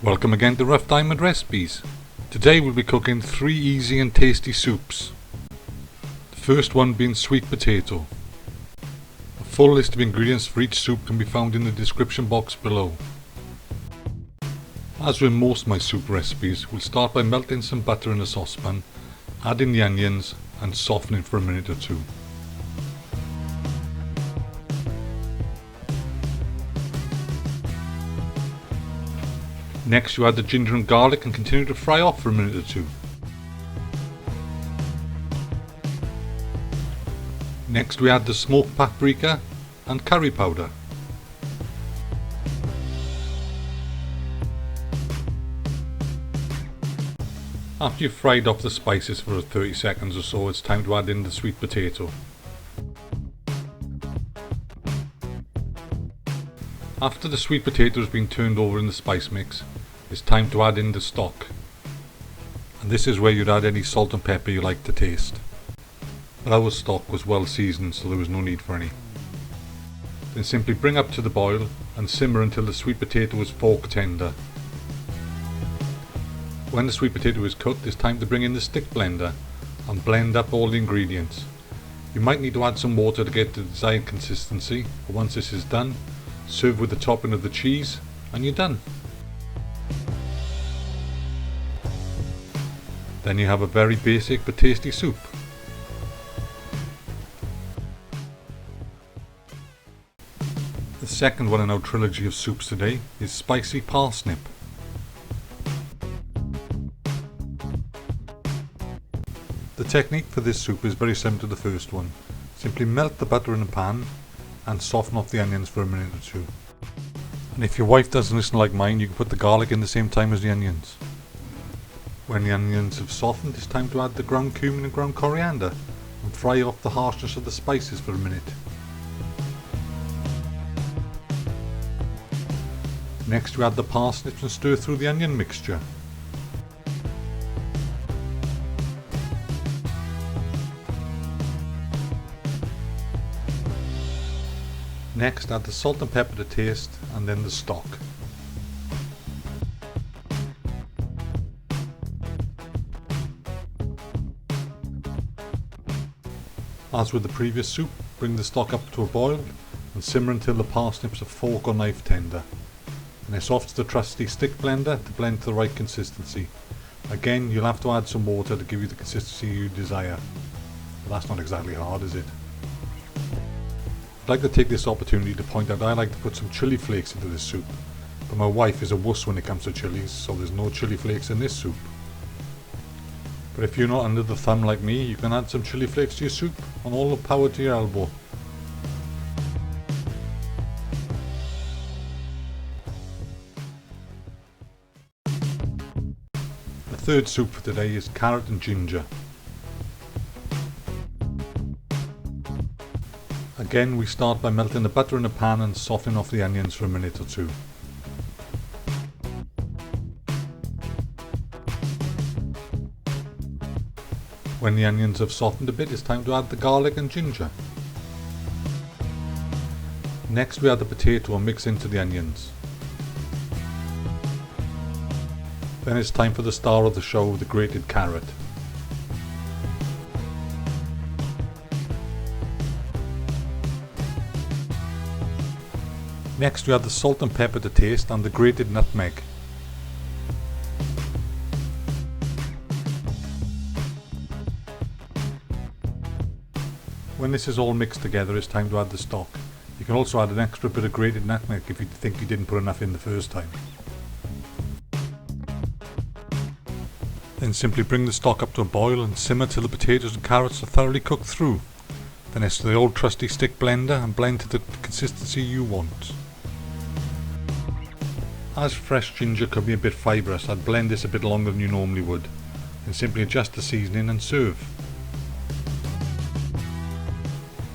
Welcome again to Rough Diamond Recipes. Today we'll be cooking 3 easy and tasty soups. The first one being sweet potato. A full list of ingredients for each soup can be found in the description box below. As with most of my soup recipes, we'll start by melting some butter in a saucepan, adding the onions and softening for a minute or two. Next you add the ginger and garlic and continue to fry off for a minute or two. Next we add the smoked paprika and curry powder. After you've fried off the spices for 30 seconds or so, it's time to add in the sweet potato. After the sweet potato has been turned over in the spice mix, it's time to add in the stock. And this is where you'd add any salt and pepper you like to taste. But our stock was well seasoned, so there was no need for any. Then simply bring up to the boil and simmer until the sweet potato is fork tender. When the sweet potato is cooked, it's time to bring in the stick blender and blend up all the ingredients. You might need to add some water to get the desired consistency, but once this is done, serve with the topping of the cheese and you're done. Then you have a very basic but tasty soup. The second one in our trilogy of soups today is spicy parsnip. The technique for this soup is very similar to the first one. Simply melt the butter in a pan and soften off the onions for a minute or two. And if your wife doesn't listen like mine, you can put the garlic in the same time as the onions. When the onions have softened, it's time to add the ground cumin and ground corriander and fry off the harshness of the spices for a minute. Next you add the parsnips and stir through the onion mixture. Next add the salt and pepper to taste and then the stock. As with the previous soup, bring the stock up to a boil and simmer until the parsnips are fork or knife tender. And it's off to the trusty stick blender to blend to the right consistency. Again, you'll have to add some water to give you the consistency you desire. But that's not exactly hard, is it? I'd like to take this opportunity to point out I like to put some chili flakes into this soup, but my wife is a wuss when it comes to chilies, so there's no chili flakes in this soup. But if you're not under the thumb like me, you can add some chili flakes to your soup, and all the power to your elbow. The third soup for today is carrot and ginger. Again, we start by melting the butter in a pan and softening off the onions for a minute or two. When the onions have softened a bit, it's time to add the garlic and ginger. Next we add the potato and mix into the onions. Then it's time for the star of the show, the grated carrot. Next we add the salt and pepper to taste and the grated nutmeg. When this is all mixed together, it's time to add the stock. You can also add an extra bit of grated nutmeg if you think you didn't put enough in the first time. Then simply bring the stock up to a boil and simmer till the potatoes and carrots are thoroughly cooked through. Then it's to the old trusty stick blender and blend to the consistency you want. As fresh ginger could be a bit fibrous, I'd blend this a bit longer than you normally would. Then simply adjust the seasoning and serve.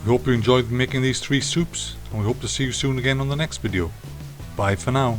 We hope you enjoyed making these 3 soups, and we hope to see you soon again on the next video. Bye for now.